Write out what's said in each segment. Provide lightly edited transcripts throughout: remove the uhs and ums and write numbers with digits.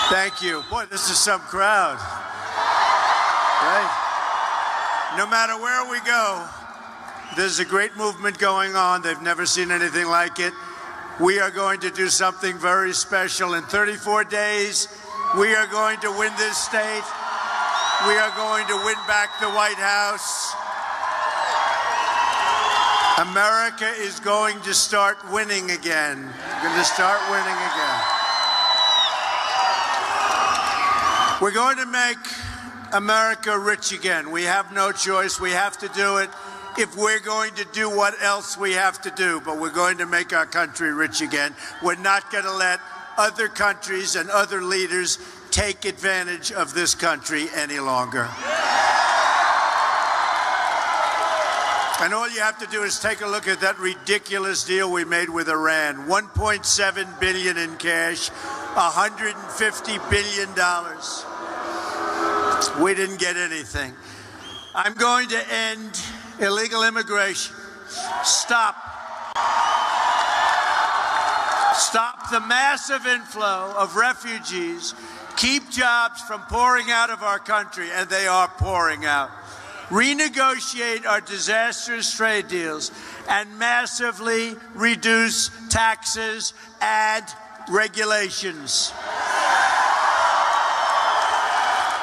Thank you. Boy, this is some crowd. Right? No matter where we go, there's a great movement going on. They've never seen anything like it. We are going to do something very special. In 34 days, we are going to win this state. We are going to win back the White House. America is going to start winning again. We're going to start winning again. We're going to make America rich again. We have no choice. We have to do it if we're going to do what else we have to do. But we're going to make our country rich again. We're not going to let other countries and other leaders take advantage of this country any longer. And all you have to do is take a look at that ridiculous deal we made with Iran. $1.7 billion in cash, $150 billion. We didn't get anything. I'm going to end illegal immigration. Stop the massive inflow of refugees. Keep jobs from pouring out of our country, and they are pouring out. Renegotiate our disastrous trade deals and massively reduce taxes and regulations.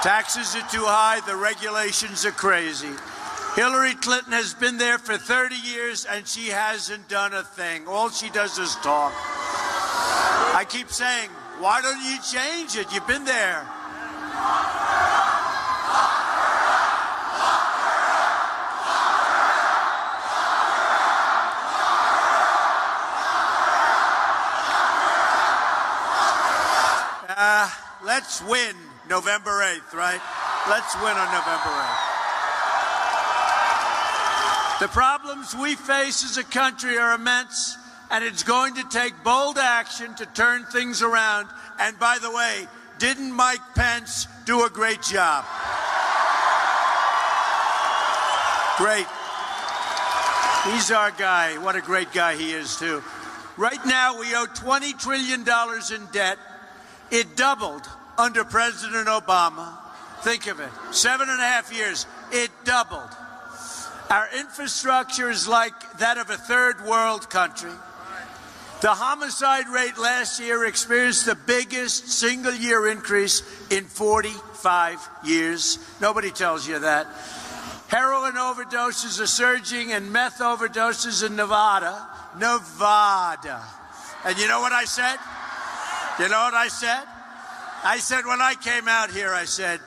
Taxes are too high, the regulations are crazy. Hillary Clinton has been there for 30 years and she hasn't done a thing. All she does is talk. I keep saying, why don't you change it? You've been there. Let's win November 8th, right? Let's win on November 8th. The problems we face as a country are immense, and it's going to take bold action to turn things around. And by the way, didn't Mike Pence do a great job? Great. He's our guy. What a great guy he is, too. Right now, we owe $20 trillion in debt. It doubled under President Obama. Think of it. 7.5 years. It doubled. Our infrastructure is like that of a third world country. The homicide rate last year experienced the biggest single-year increase in 45 years. Nobody tells you that. Heroin overdoses are surging and meth overdoses in Nevada. And you know what I said? You know what I said? I said when I came out here, I said,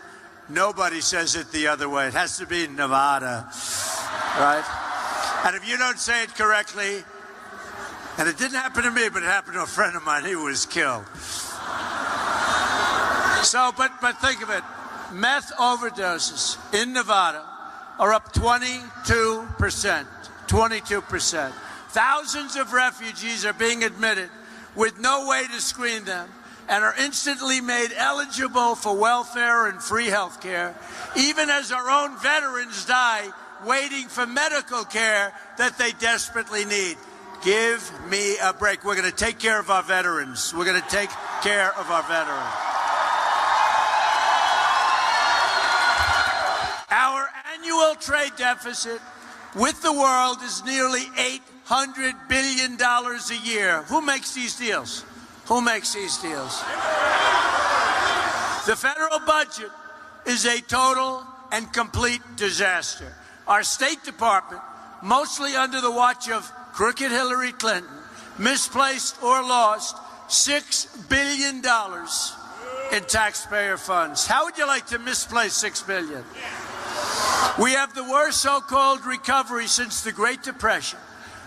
nobody says it the other way. It has to be Nevada, right? And if you don't say it correctly, and it didn't happen to me, but it happened to a friend of mine, he was killed. So, but think of it. Meth overdoses in Nevada are up 22%. 22%. Thousands of refugees are being admitted with no way to screen them and are instantly made eligible for welfare and free health care, even as our own veterans die waiting for medical care that they desperately need. Give me a break. We're going to take care of our veterans. We're going to take care of our veterans. Our annual trade deficit with the world is nearly $800 billion a year. Who makes these deals? Who makes these deals? The federal budget is a total and complete disaster. Our State Department, mostly under the watch of crooked Hillary Clinton, misplaced or lost $6 billion in taxpayer funds. How would you like to misplace $6 billion? We have the worst so-called recovery since the Great Depression.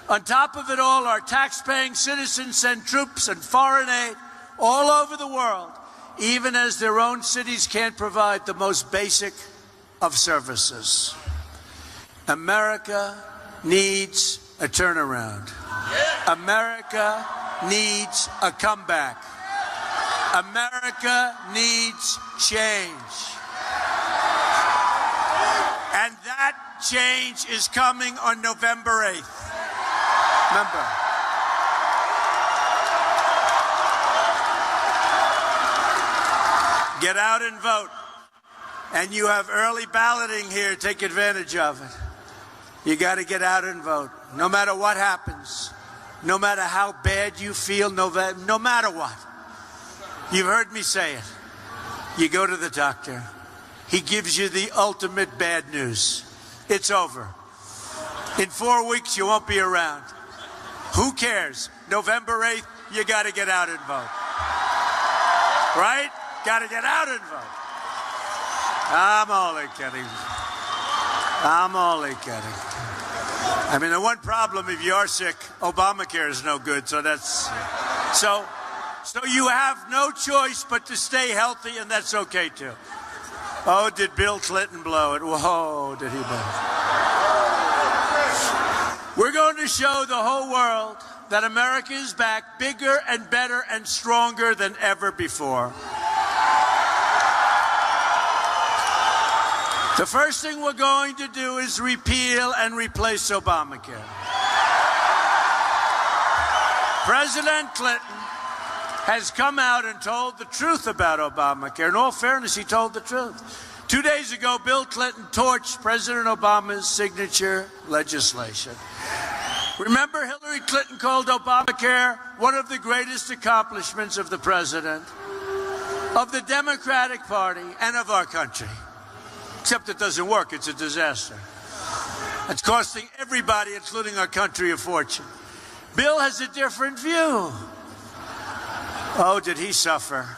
On top of it all, our tax-paying citizens send troops and foreign aid all over the world, even as their own cities can't provide the most basic of services. America needs a turnaround. America needs a comeback. America needs change. And that change is coming on November 8th. Remember. Get out and vote. And you have early balloting here. Take advantage of it. You got to get out and vote. No matter what happens. No matter how bad you feel. No matter what. You've heard me say it. You go to the doctor. He gives you the ultimate bad news. It's over. In 4 weeks, you won't be around. Who cares? November 8th, you got to get out and vote. Right? Got to get out and vote. I'm only kidding. I'm only kidding. I mean, the one problem, if you are sick, Obamacare is no good. So that's... So you have no choice but to stay healthy, and that's okay, too. Oh, did Bill Clinton blow it? Whoa, did he blow it? We're going to show the whole world that America is back bigger and better and stronger than ever before. The first thing we're going to do is repeal and replace Obamacare. President Clinton has come out and told the truth about Obamacare. In all fairness, he told the truth. 2 days ago, Bill Clinton torched President Obama's signature legislation. Remember, Hillary Clinton called Obamacare one of the greatest accomplishments of the president, of the Democratic Party, and of our country. Except it doesn't work. It's a disaster. It's costing everybody, including our country, a fortune. Bill has a different view. Oh, did he suffer?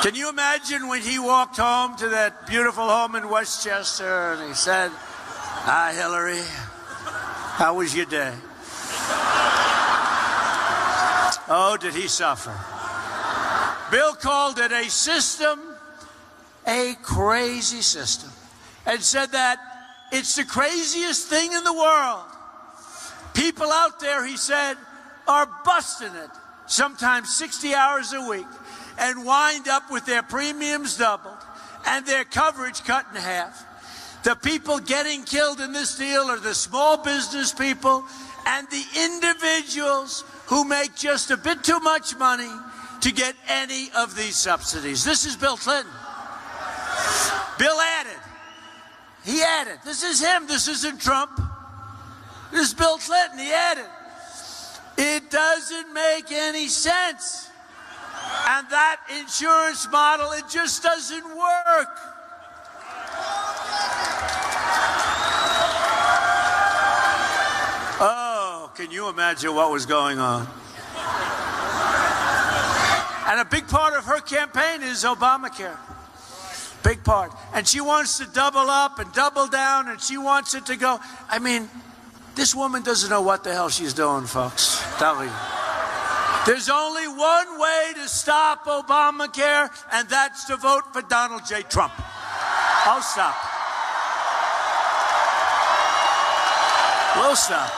Can you imagine when he walked home to that beautiful home in Westchester and he said, "Hi, Hillary. How was your day?" Oh, did he suffer? Bill called it a system, a crazy system, and said that it's the craziest thing in the world. People out there, he said, are busting it, sometimes 60 hours a week, and wind up with their premiums doubled and their coverage cut in half. The people getting killed in this deal are the small business people and the individuals who make just a bit too much money to get any of these subsidies. This is Bill Clinton. Bill added. He added. This is him. This isn't Trump. This is Bill Clinton. He added. It doesn't make any sense. And that insurance model, it just doesn't work. Oh, can you imagine what was going on? And a big part of her campaign is Obamacare. Big part. And she wants to double up and double down, and she wants it to go. I mean, this woman doesn't know what the hell she's doing, folks. Tell me. There's only one way to stop Obamacare, and that's to vote for Donald J. Trump. I'll stop. We'll stop.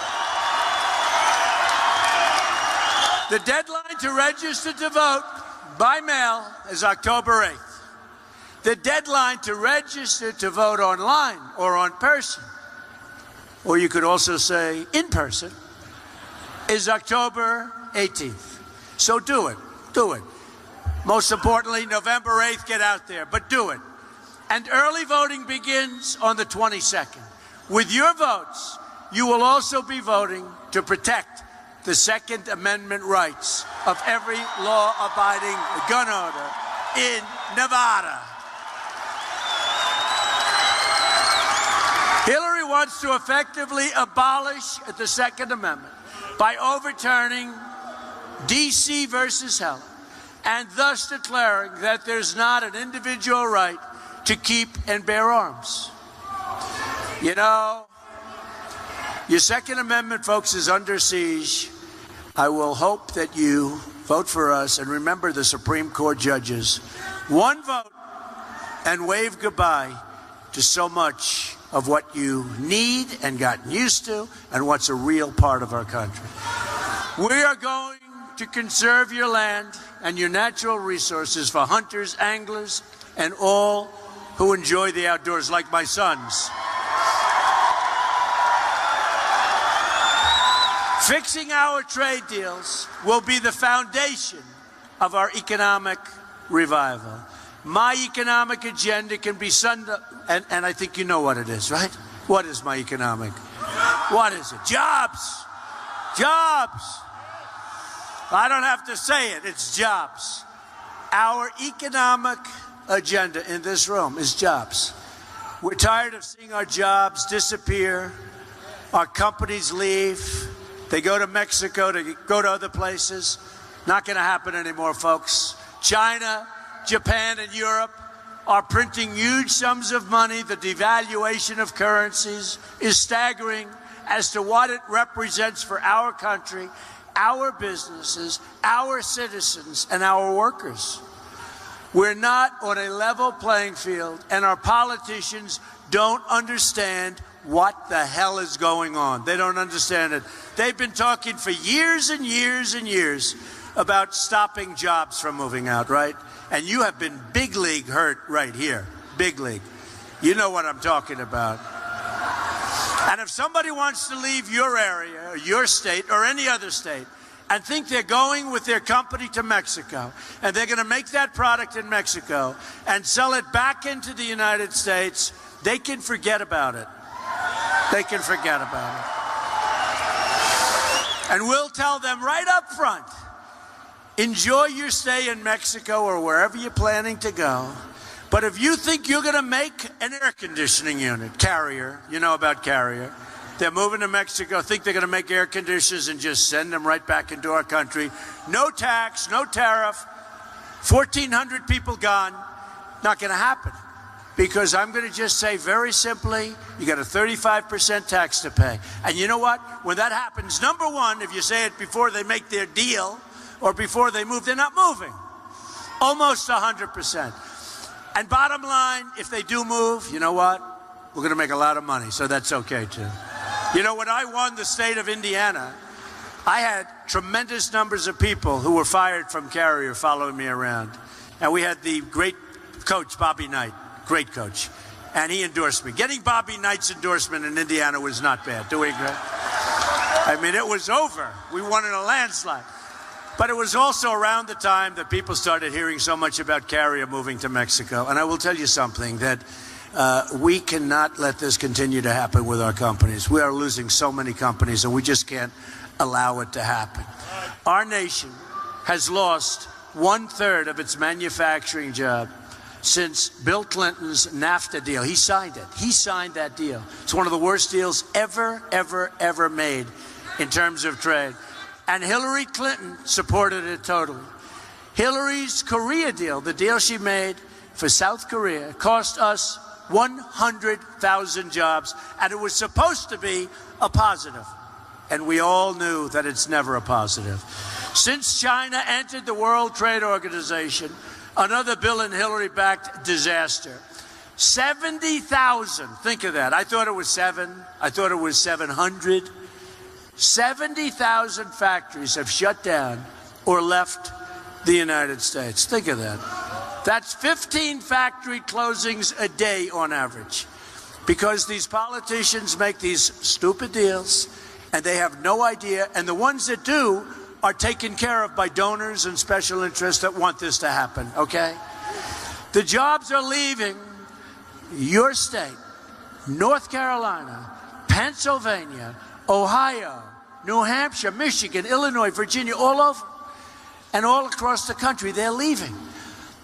The deadline to register to vote by mail is October 8th. The deadline to register to vote online or on person, or you could also say in person, is October 18th. So do it. Do it. Most importantly, November 8th, get out there, but do it. And early voting begins on the 22nd. With your votes, you will also be voting to protect the Second Amendment rights of every law-abiding gun owner in Nevada. Hillary wants to effectively abolish the Second Amendment by overturning D.C. versus Heller, and thus declaring that there's not an individual right to keep and bear arms. You know, your Second Amendment, folks, is under siege. I will hope that you vote for us and remember the Supreme Court judges. One vote and wave goodbye to so much of what you need and gotten used to and what's a real part of our country. We are going to conserve your land and your natural resources for hunters, anglers, and all who enjoy the outdoors, like my sons. Fixing our trade deals will be the foundation of our economic revival. My economic agenda can be summed up, and I think you know what it is, right? What is my economic? What is it? Jobs. Jobs. I don't have to say it. It's jobs. Our economic agenda in this room is jobs. We're tired of seeing our jobs disappear. Our companies leave. They go to Mexico, to go to other places. Not going to happen anymore, folks. China, Japan, and Europe are printing huge sums of money. The devaluation of currencies is staggering as to what it represents for our country, our businesses, our citizens, and our workers. We're not on a level playing field, and our politicians don't understand what the hell is going on. They don't understand it. They've been talking for years and years and years about stopping jobs from moving out, right? And you have been big league hurt right here. Big league. You know what I'm talking about. And if somebody wants to leave your area, or your state, or any other state, and think they're going with their company to Mexico, and they're going to make that product in Mexico and sell it back into the United States, they can forget about it. They can forget about it. And we'll tell them right up front, enjoy your stay in Mexico or wherever you're planning to go. But if you think you're going to make an air conditioning unit, Carrier, you know about Carrier, they're moving to Mexico, think they're going to make air conditioners and just send them right back into our country. No tax, no tariff, 1,400 people gone. Not going to happen. Because I'm going to just say very simply, you got a 35% tax to pay. And you know what? When that happens, number one, if you say it before they make their deal or before they move, they're not moving. Almost 100%. And bottom line, if they do move, you know what? We're going to make a lot of money, so that's okay too. You know, when I won the state of Indiana, I had tremendous numbers of people who were fired from Carrier following me around. And we had the great coach, Bobby Knight, great coach. And he endorsed me. Getting Bobby Knight's endorsement in Indiana was not bad. Do we agree? I mean, it was over. We won in a landslide. But it was also around the time that people started hearing so much about Carrier moving to Mexico. And I will tell you something, that we cannot let this continue to happen with our companies. We are losing so many companies, and we just can't allow it to happen. Our nation has lost 1/3 of its manufacturing job since Bill Clinton's NAFTA deal. He signed it. He signed that deal. It's one of the worst deals ever made in terms of trade. And Hillary Clinton supported it totally. Hillary's Korea deal, the deal she made for South Korea, cost us 100,000 jobs, and it was supposed to be a positive. And we all knew that it's never a positive. Since China entered the World Trade Organization, another Bill and Hillary-backed disaster. 70,000, think of that. I thought it was 7. I thought it was 700. 70,000 factories have shut down or left the United States. Think of that. That's 15 factory closings a day on average. Because these politicians make these stupid deals and they have no idea. And the ones that do are taken care of by donors and special interests that want this to happen, okay? The jobs are leaving your state, North Carolina, Pennsylvania, Ohio, New Hampshire, Michigan, Illinois, Virginia, all over. And all across the country, they're leaving.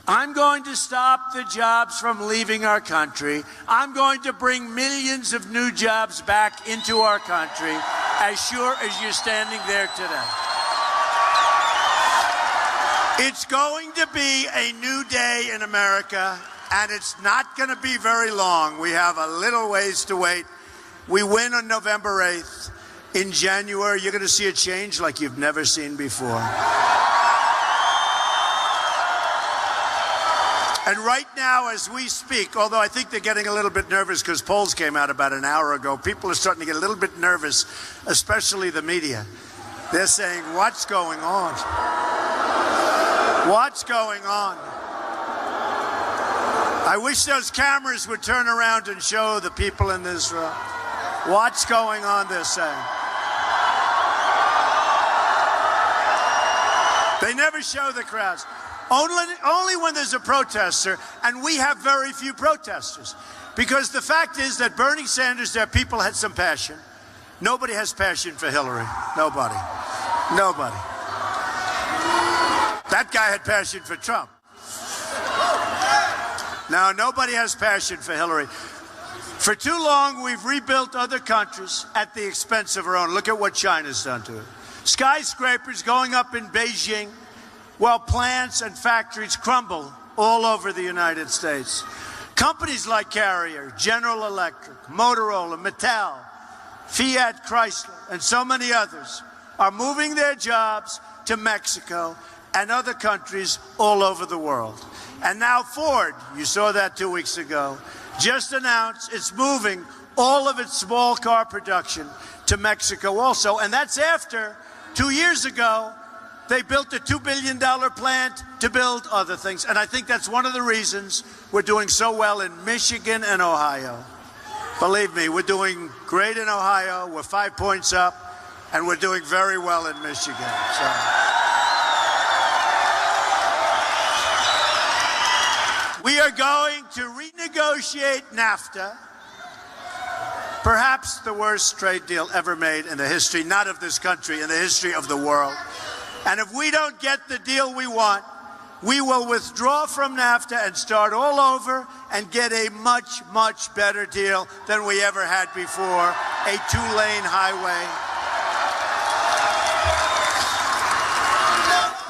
I'm going to stop the jobs from leaving our country. I'm going to bring millions of new jobs back into our country, as sure as you're standing there today. It's going to be a new day in America, and it's not going to be very long. We have a little ways to wait. We win on November 8th. In January, you're going to see a change like you've never seen before. And right now, as we speak, although I think they're getting a little bit nervous because polls came out about an hour ago, people are starting to get a little bit nervous, especially the media. They're saying, what's going on? What's going on? I wish those cameras would turn around and show the people in this room. What's going on, they're saying. They never show the crowds. Only when there's a protester, and we have very few protesters. Because the fact is that Bernie Sanders, their people had some passion. Nobody has passion for Hillary. Nobody. Nobody. That guy had passion for Trump. Now, nobody has passion for Hillary. For too long, we've rebuilt other countries at the expense of our own. Look at what China's done to it. Skyscrapers going up in Beijing, while plants and factories crumble all over the United States. Companies like Carrier, General Electric, Motorola, Mattel, Fiat Chrysler, and so many others are moving their jobs to Mexico and other countries all over the world. And now Ford, you saw that 2 weeks ago, just announced it's moving all of its small car production to Mexico also. And that's after 2 years ago, they built a $2 billion plant to build other things. And I think that's one of the reasons we're doing so well in Michigan and Ohio. Believe me, we're doing great in Ohio. We're 5 points up, and we're doing very well in Michigan. So. We are going to renegotiate NAFTA, perhaps the worst trade deal ever made in the history, not of this country, in the history of the world. And if we don't get the deal we want, we will withdraw from NAFTA and start all over and get a much, much better deal than we ever had before, a two-lane highway.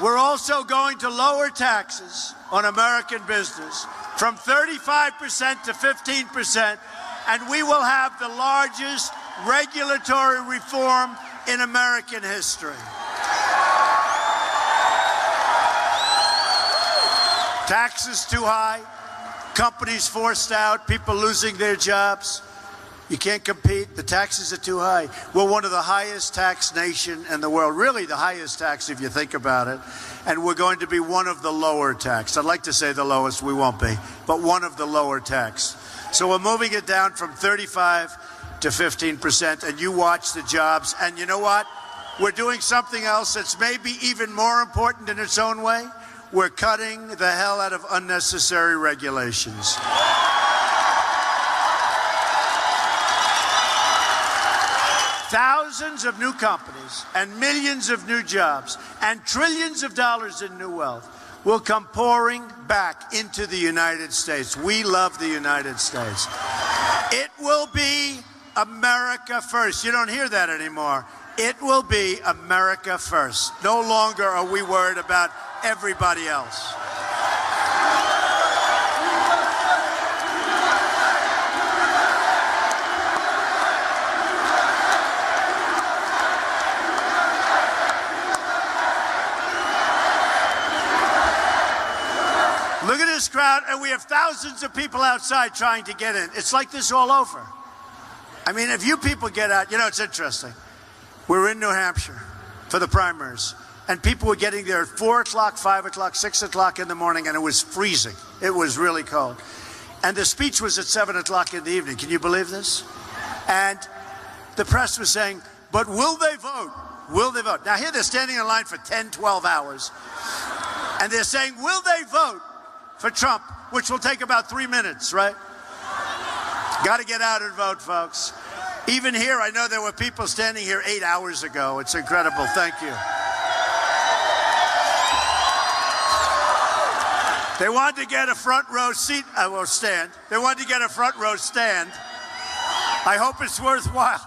We're also going to lower taxes on American business from 35% to 15%, and we will have the largest regulatory reform in American history. Taxes too high, companies forced out, people losing their jobs. You can't compete. The taxes are too high. We're one of the highest tax nation in the world, really the highest tax if you think about it. And we're going to be one of the lower tax. I'd like to say the lowest, we won't be, but one of the lower tax. So we're moving it down from 35 to 15%, and you watch the jobs. And you know what? We're doing something else that's maybe even more important in its own way. We're cutting the hell out of unnecessary regulations. Thousands of new companies and millions of new jobs and trillions of dollars in new wealth will come pouring back into the United States. We love the United States. It will be America first. You don't hear that anymore. It will be America first. No longer are we worried about everybody else. Look at this crowd, and we have thousands of people outside trying to get in. It's like this all over. I mean, if you people get out, you know, it's interesting. We're in New Hampshire for the primaries, and people were getting there at 4 o'clock, 5 o'clock, 6 o'clock in the morning, and it was freezing. It was really cold. And the speech was at 7 o'clock in the evening. Can you believe this? And the press was saying, but will they vote? Will they vote? Now, here they're standing in line for 10, 12 hours, and they're saying, will they vote for Trump, which will take about 3 minutes, right? Got to get out and vote, folks. Even here, I know there were people standing here 8 hours ago. It's incredible. Thank you. They wanted to get a front row seat, stand. They wanted to get a front row stand. I hope it's worthwhile.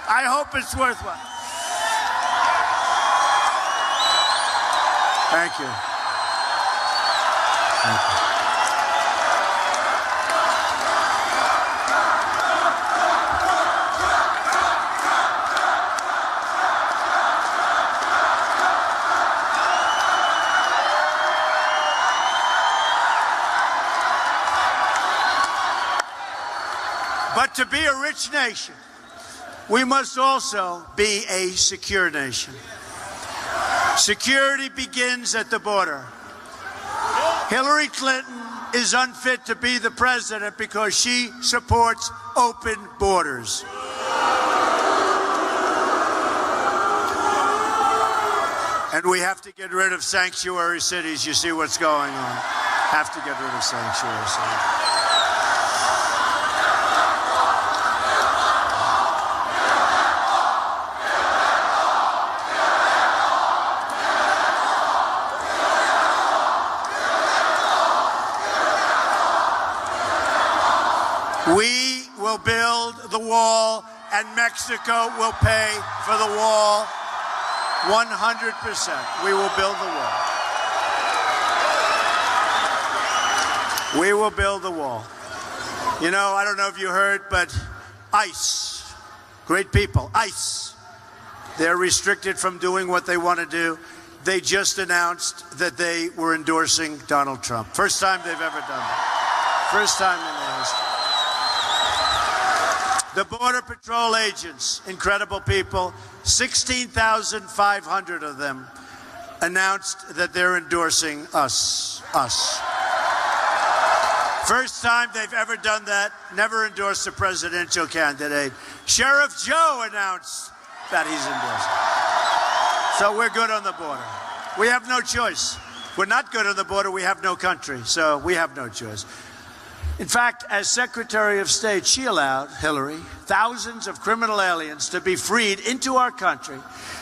I hope it's worthwhile. Thank you. Thank you. But to be a rich nation, we must also be a secure nation. Security begins at the border. Hillary Clinton is unfit to be the president because she supports open borders. And we have to get rid of sanctuary cities. You see what's going on. Have to get rid of sanctuary cities. We will build the wall, and Mexico will pay for the wall 100%. We will build the wall. We will build the wall. You know, I don't know if you heard, but ICE, great people, ICE, they're restricted from doing what they want to do. They just announced that they were endorsing Donald Trump. First time they've ever done that. First time in their history. The Border Patrol agents, incredible people, 16,500 of them announced that they're endorsing us. First time they've ever done that, never endorsed a presidential candidate. Sheriff Joe announced that he's endorsing. So we're good on the border. We have no choice. We're not good on the border, we have no country, so we have no choice. In fact, as Secretary of State, she allowed, Hillary, thousands of criminal aliens to be freed into our country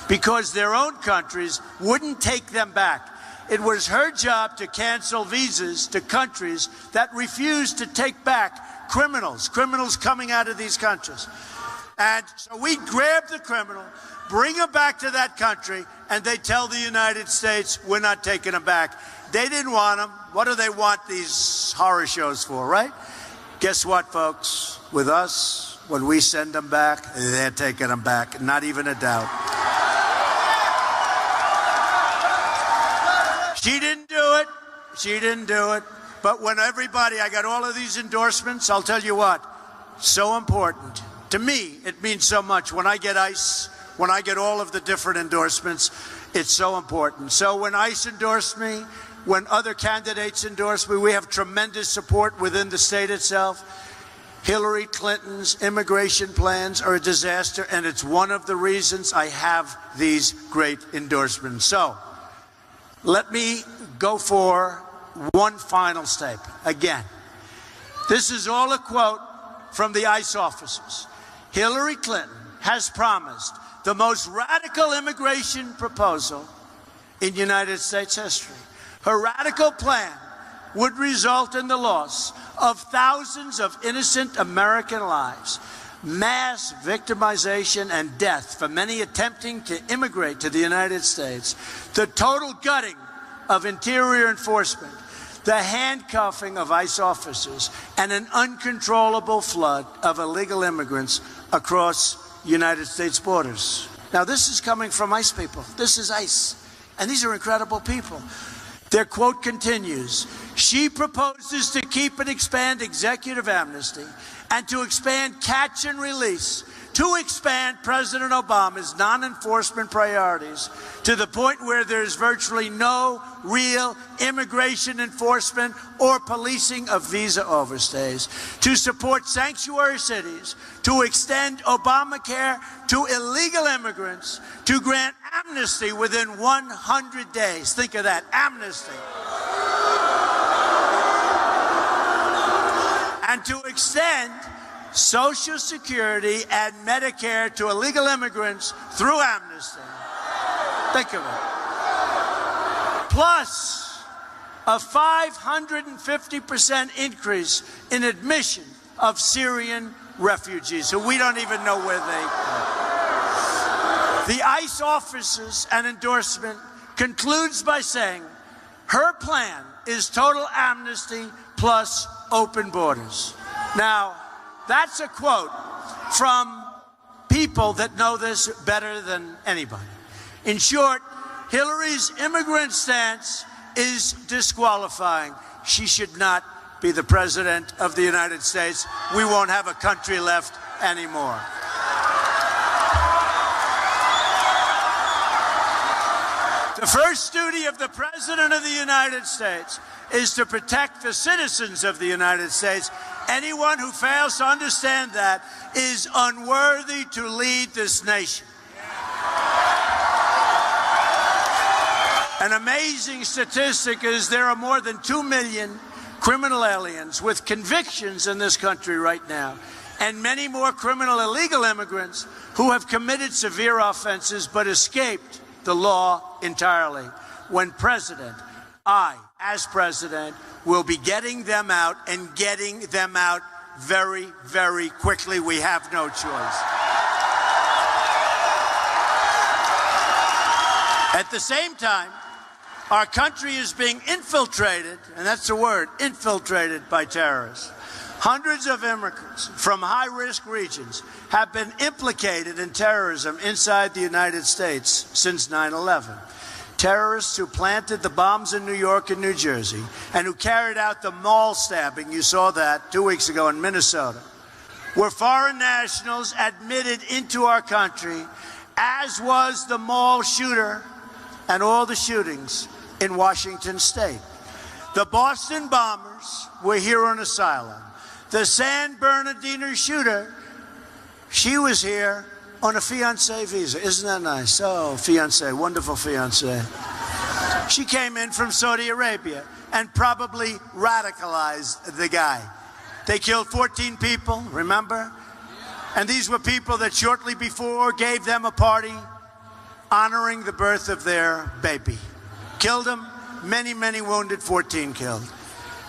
because their own countries wouldn't take them back. It was her job to cancel visas to countries that refused to take back criminals coming out of these countries. And so we grab the criminal, bring him back to that country, and they tell the United States, we're not taking him back. They didn't want him. What do they want these horror shows for, right? Guess what, folks? With us, when we send them back, they're taking them back. Not even a doubt. She didn't do it. She didn't do it. But when everybody, I got all of these endorsements, I'll tell you what, so important. To me, it means so much. When I get ICE, when I get all of the different endorsements, it's so important. So when ICE endorsed me, when other candidates endorse me, we have tremendous support within the state itself. Hillary Clinton's immigration plans are a disaster, and it's one of the reasons I have these great endorsements. So let me go for one final statement. Again, this is all a quote from the ICE officers. Hillary Clinton has promised the most radical immigration proposal in United States history. Her radical plan would result in the loss of thousands of innocent American lives, mass victimization and death for many attempting to immigrate to the United States, the total gutting of interior enforcement, the handcuffing of ICE officers, and an uncontrollable flood of illegal immigrants across United States borders. Now, this is coming from ICE people. This is ICE. And these are incredible people. Their quote continues, she proposes to keep and expand executive amnesty and to expand catch and release, to expand President Obama's non-enforcement priorities to the point where there's virtually no real immigration enforcement or policing of visa overstays, to support sanctuary cities, to extend Obamacare to illegal immigrants, to grant amnesty within 100 days. Think of that, amnesty. And to extend Social Security and Medicare to illegal immigrants through amnesty. Think of it. Plus a 550% increase in admission of Syrian refugees who we don't even know where they are. The ICE officers and endorsement concludes by saying her plan is total amnesty plus open borders. Now, that's a quote from people that know this better than anybody. In short, Hillary's immigrant stance is disqualifying. She should not be the president of the United States. We won't have a country left anymore. The first duty of the President of the United States is to protect the citizens of the United States. Anyone who fails to understand that is unworthy to lead this nation. An amazing statistic is there are more than 2 million criminal aliens with convictions in this country right now, and many more criminal illegal immigrants who have committed severe offenses but escaped the law entirely. When president, I, as president, will be getting them out and getting them out very, very quickly. We have no choice. At the same time, our country is being infiltrated, and that's the word, infiltrated by terrorists. Hundreds of immigrants from high-risk regions have been implicated in terrorism inside the United States since 9/11. Terrorists who planted the bombs in New York and New Jersey and who carried out the mall stabbing, you saw that 2 weeks ago in Minnesota, were foreign nationals admitted into our country, as was the mall shooter and all the shootings in Washington State. The Boston bombers were here on asylum. The San Bernardino shooter, she was here on a fiancé visa. Isn't that nice? Oh, fiancé, wonderful fiancé. She came in from Saudi Arabia and probably radicalized the guy. They killed 14 people, remember? And these were people that shortly before gave them a party honoring the birth of their baby. Killed them, many, many wounded, 14 killed.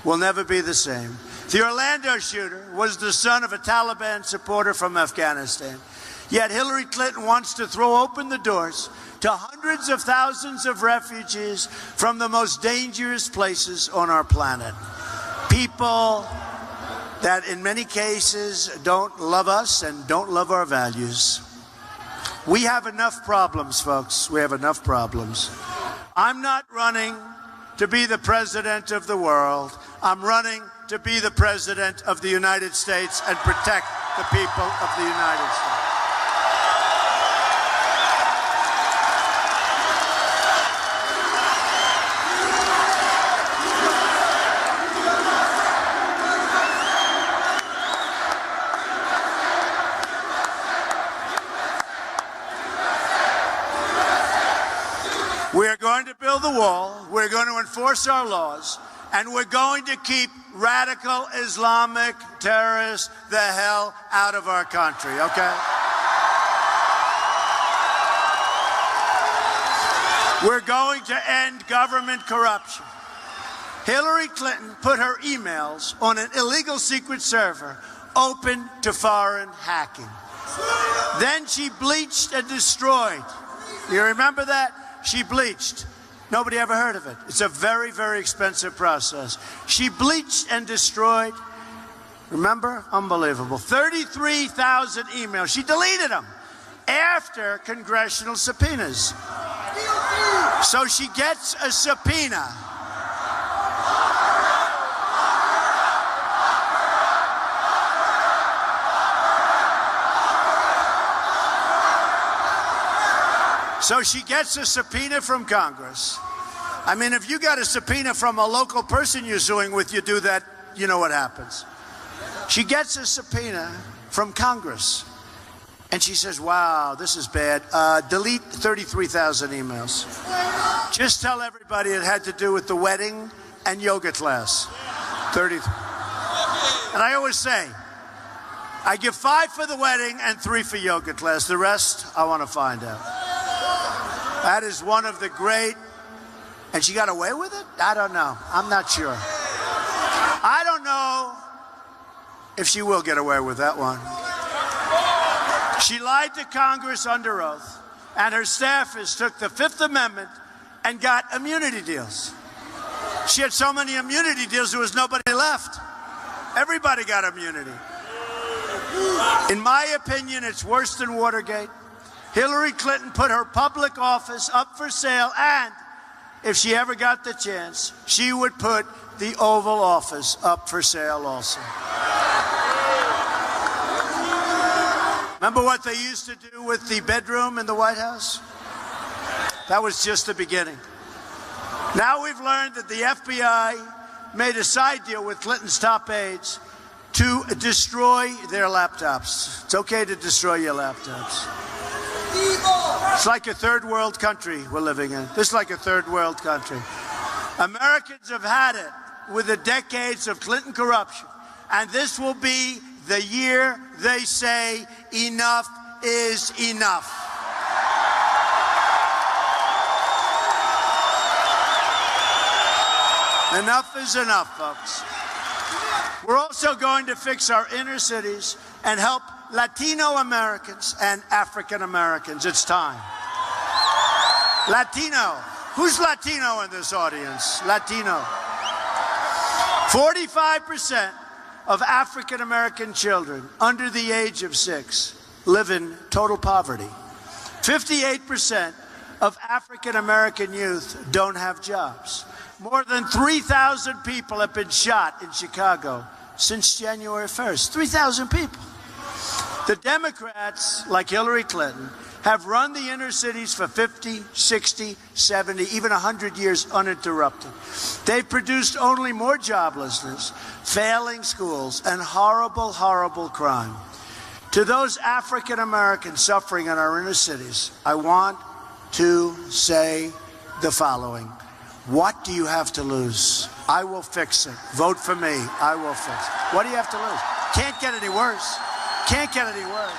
Will never be the same. The Orlando shooter was the son of a Taliban supporter from Afghanistan. Yet Hillary Clinton wants to throw open the doors to hundreds of thousands of refugees from the most dangerous places on our planet. People that in many cases don't love us and don't love our values. We have enough problems, folks. We have enough problems. I'm not running to be the president of the world. I'm running to be the president of the United States and protect the people of the United States. We're going to build the wall, we're going to enforce our laws, and we're going to keep radical Islamic terrorists the hell out of our country, okay? We're going to end government corruption. Hillary Clinton put her emails on an illegal secret server open to foreign hacking. Then she bleached and destroyed. You remember that? She bleached. Nobody ever heard of it. It's a very, very expensive process. She bleached and destroyed. Remember? Unbelievable. 33,000 emails. She deleted them after congressional subpoenas. So she gets a subpoena. So she gets a subpoena from Congress. I mean, if you got a subpoena from a local person you're suing with, you do that, you know what happens. She gets a subpoena from Congress. And she says, wow, this is bad. Delete 33,000 emails. Just tell everybody it had to do with the wedding and yoga class. 33. And I always say, I give 5 for the wedding and 3 for yoga class. The rest, I want to find out. That is one of the great, and she got away with it? I don't know. I'm not sure. I don't know if she will get away with that one. She lied to Congress under oath, and her staffers took the Fifth Amendment and got immunity deals. She had so many immunity deals, there was nobody left. Everybody got immunity. In my opinion, it's worse than Watergate. Hillary Clinton put her public office up for sale, and if she ever got the chance, she would put the Oval Office up for sale also. Remember what they used to do with the bedroom in the White House? That was just the beginning. Now we've learned that the FBI made a side deal with Clinton's top aides to destroy their laptops. It's okay to destroy your laptops. It's like a third world country we're living in. This is like a third world country. Americans have had it with the decades of Clinton corruption, and this will be the year they say enough is enough. Enough is enough, folks. We're also going to fix our inner cities and help Latino Americans and African Americans. It's time. Latino. Who's Latino in this audience? Latino. 45% of African American children under the age of 6 live in total poverty. 58% of African American youth don't have jobs. More than 3,000 people have been shot in Chicago since January 1st. 3,000 people. The Democrats, like Hillary Clinton, have run the inner cities for 50, 60, 70, even 100 years uninterrupted. They've produced only more joblessness, failing schools, and horrible, horrible crime. To those African Americans suffering in our inner cities, I want to say the following. What do you have to lose? I will fix it. Vote for me. I will fix it. What do you have to lose? Can't get any worse. Can't get any worse.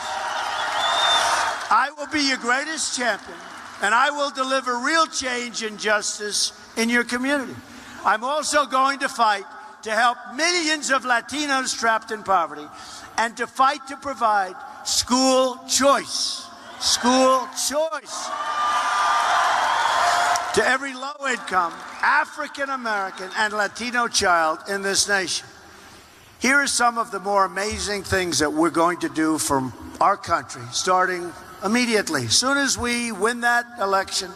I will be your greatest champion, and I will deliver real change and justice in your community. I'm also going to fight to help millions of Latinos trapped in poverty and to fight to provide school choice. School choice. To every low-income African-American and Latino child in this nation. Here are some of the more amazing things that we're going to do from our country, starting immediately. As soon as we win that election,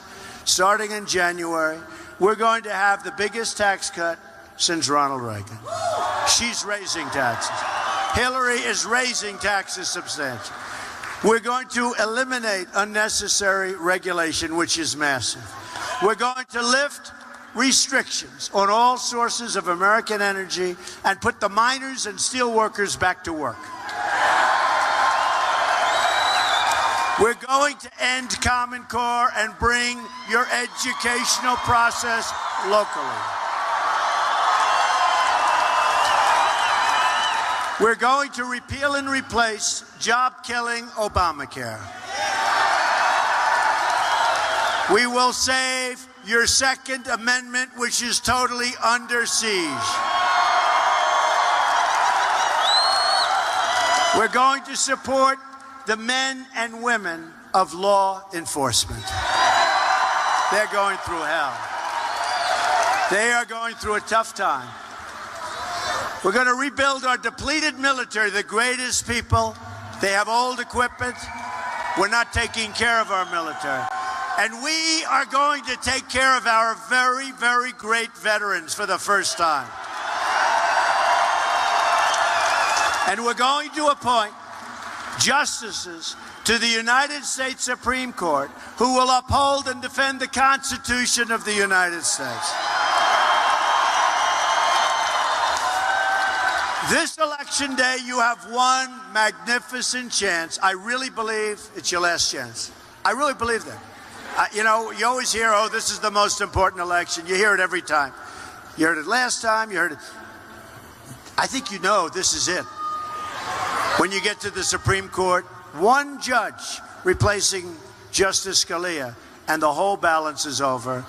starting in January, we're going to have the biggest tax cut since Ronald Reagan. She's raising taxes. Hillary is raising taxes substantially. We're going to eliminate unnecessary regulation, which is massive. We're going to lift restrictions on all sources of American energy and put the miners and steel workers back to work. We're going to end Common Core and bring your educational process locally. We're going to repeal and replace job-killing Obamacare. We will save your Second Amendment, which is totally under siege. We're going to support the men and women of law enforcement. They're going through hell. They are going through a tough time. We're going to rebuild our depleted military, the greatest people. They have old equipment. We're not taking care of our military. And we are going to take care of our very, very great veterans for the first time. And we're going to appoint justices to the United States Supreme Court who will uphold and defend the Constitution of the United States. This election day, you have one magnificent chance. I really believe it's your last chance. I really believe that. You know, you always hear, oh, this is the most important election. You hear it every time. You heard it last time. You heard it. I think you know this is it. When you get to the Supreme Court, one judge replacing Justice Scalia, and the whole balance is over.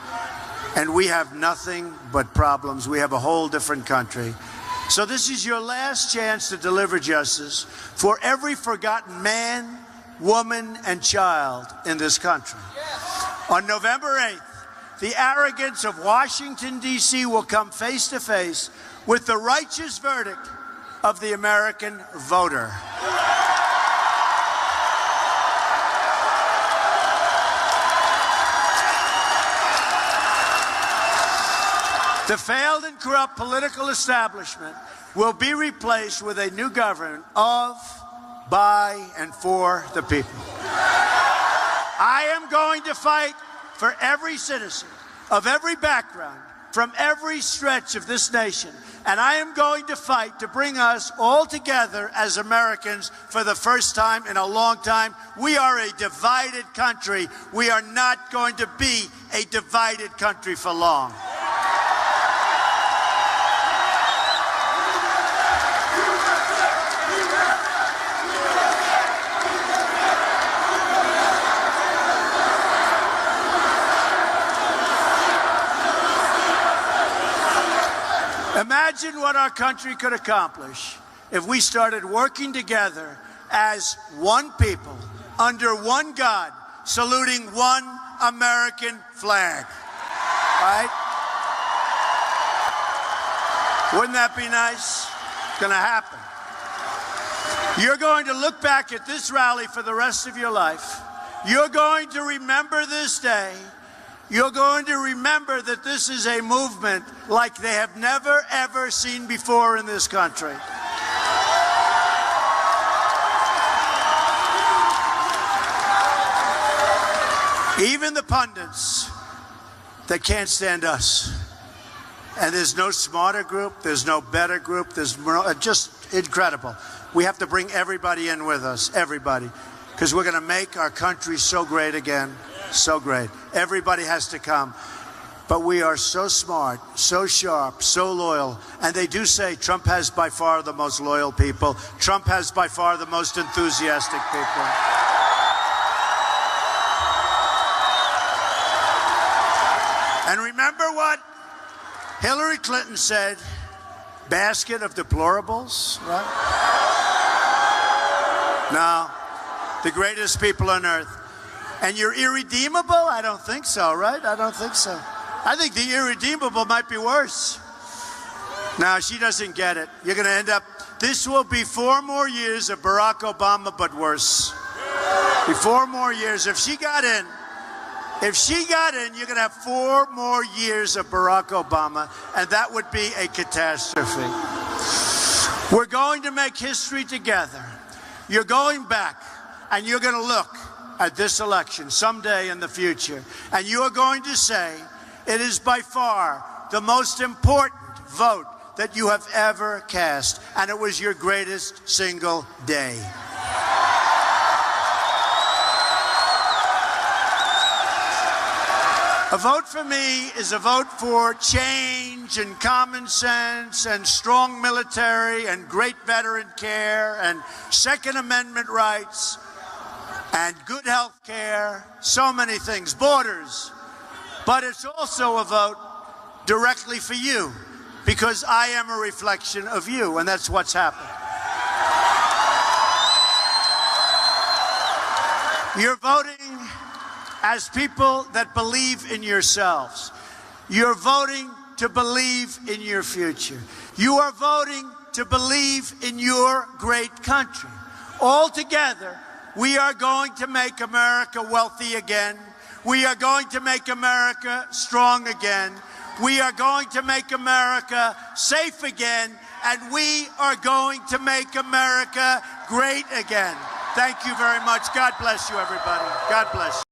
And we have nothing but problems. We have a whole different country. So this is your last chance to deliver justice for every forgotten man, woman, and child in this country. On November 8th, the arrogance of Washington, D.C. will come face to face with the righteous verdict of the American voter. The failed and corrupt political establishment will be replaced with a new government of, by, and for the people. I am going to fight for every citizen of every background, from every stretch of this nation. And I am going to fight to bring us all together as Americans for the first time in a long time. We are a divided country. We are not going to be a divided country for long. Imagine what our country could accomplish if we started working together as one people, under one God, saluting one American flag. Right? Wouldn't that be nice? It's going to happen. You're going to look back at this rally for the rest of your life. You're going to remember this day. You're going to remember that this is a movement like they have never, ever seen before in this country. Even the pundits, they can't stand us. And there's no smarter group, there's no better group, there's just incredible. We have to bring everybody in with us, everybody, because we're going to make our country so great again. So great. Everybody has to come. But we are so smart, so sharp, so loyal. And they do say Trump has by far the most loyal people. Trump has by far the most enthusiastic people. And remember what Hillary Clinton said? Basket of deplorables, right? No, the greatest people on earth. And you're irredeemable? I don't think so, right? I don't think so. I think the irredeemable might be worse. No, she doesn't get it. You're going to end up, this will be 4 more years of Barack Obama, but worse. Be 4 more years. If she got in, you're going to have 4 more years of Barack Obama, and that would be a catastrophe. We're going to make history together. You're going back, and you're going to look at this election someday in the future, and you are going to say it is by far the most important vote that you have ever cast, and it was your greatest single day. A vote for me is a vote for change and common sense and strong military and great veteran care and Second Amendment rights and good health care, so many things, borders. But it's also a vote directly for you, because I am a reflection of you, and that's what's happened. You're voting as people that believe in yourselves. You're voting to believe in your future. You are voting to believe in your great country. All together, we are going to make America wealthy again. We are going to make America strong again. We are going to make America safe again. And we are going to make America great again. Thank you very much. God bless you, everybody. God bless you.